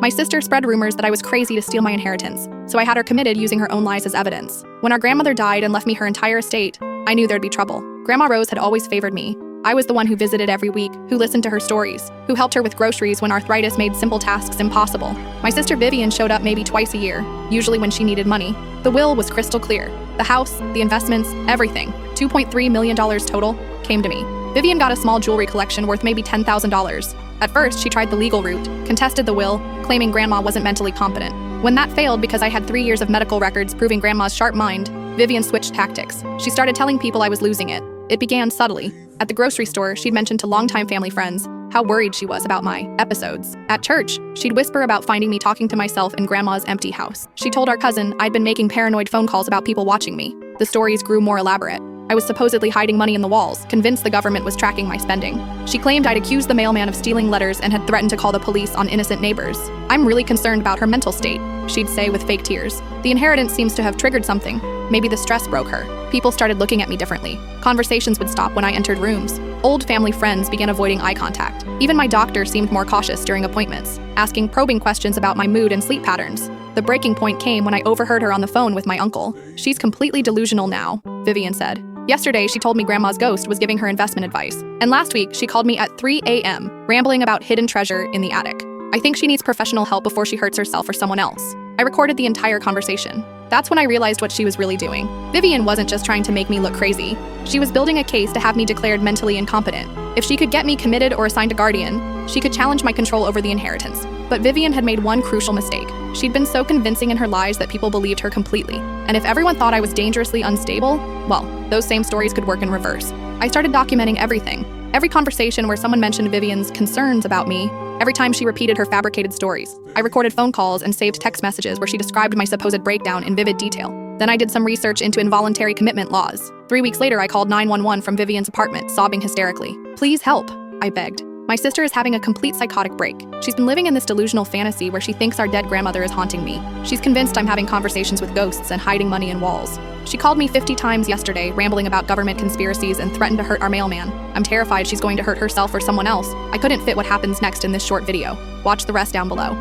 My sister spread rumors that I was crazy to steal my inheritance, so I had her committed using her own lies as evidence. When our grandmother died and left me her entire estate, I knew there'd be trouble. Grandma Rose had always favored me. I was the one who visited every week, who listened to her stories, who helped her with groceries when arthritis made simple tasks impossible. My sister Vivian showed up maybe twice a year, usually when she needed money. The will was crystal clear. The house, the investments, everything, $2.3 million total, came to me. Vivian got a small jewelry collection worth maybe $10,000. At first, she tried the legal route, contested the will, claiming Grandma wasn't mentally competent. When that failed because I had 3 years of medical records proving Grandma's sharp mind, Vivian switched tactics. She started telling people I was losing it. It began subtly. At the grocery store, she'd mentioned to longtime family friends how worried she was about my episodes. At church, she'd whisper about finding me talking to myself in Grandma's empty house. She told our cousin I'd been making paranoid phone calls about people watching me. The stories grew more elaborate. I was supposedly hiding money in the walls, convinced the government was tracking my spending. She claimed I'd accused the mailman of stealing letters and had threatened to call the police on innocent neighbors. I'm really concerned about her mental state, she'd say with fake tears. The inheritance seems to have triggered something. Maybe the stress broke her. People started looking at me differently. Conversations would stop when I entered rooms. Old family friends began avoiding eye contact. Even my doctor seemed more cautious during appointments, asking probing questions about my mood and sleep patterns. The breaking point came when I overheard her on the phone with my uncle. She's completely delusional now, Vivian said. Yesterday, she told me Grandma's ghost was giving her investment advice. And last week, she called me at 3 a.m., rambling about hidden treasure in the attic. I think she needs professional help before she hurts herself or someone else. I recorded the entire conversation. That's when I realized what she was really doing. Vivian wasn't just trying to make me look crazy. She was building a case to have me declared mentally incompetent. If she could get me committed or assigned a guardian, she could challenge my control over the inheritance. But Vivian had made one crucial mistake. She'd been so convincing in her lies that people believed her completely. And if everyone thought I was dangerously unstable, well, those same stories could work in reverse. I started documenting everything. Every conversation where someone mentioned Vivian's concerns about me, every time she repeated her fabricated stories. I recorded phone calls and saved text messages where she described my supposed breakdown in vivid detail. Then I did some research into involuntary commitment laws. 3 weeks later, I called 911 from Vivian's apartment, sobbing hysterically. "Please help," I begged. My sister is having a complete psychotic break. She's been living in this delusional fantasy where she thinks our dead grandmother is haunting me. She's convinced I'm having conversations with ghosts and hiding money in walls. She called me 50 times yesterday, rambling about government conspiracies and threatened to hurt our mailman. I'm terrified she's going to hurt herself or someone else. I couldn't fit what happens next in this short video. Watch the rest down below.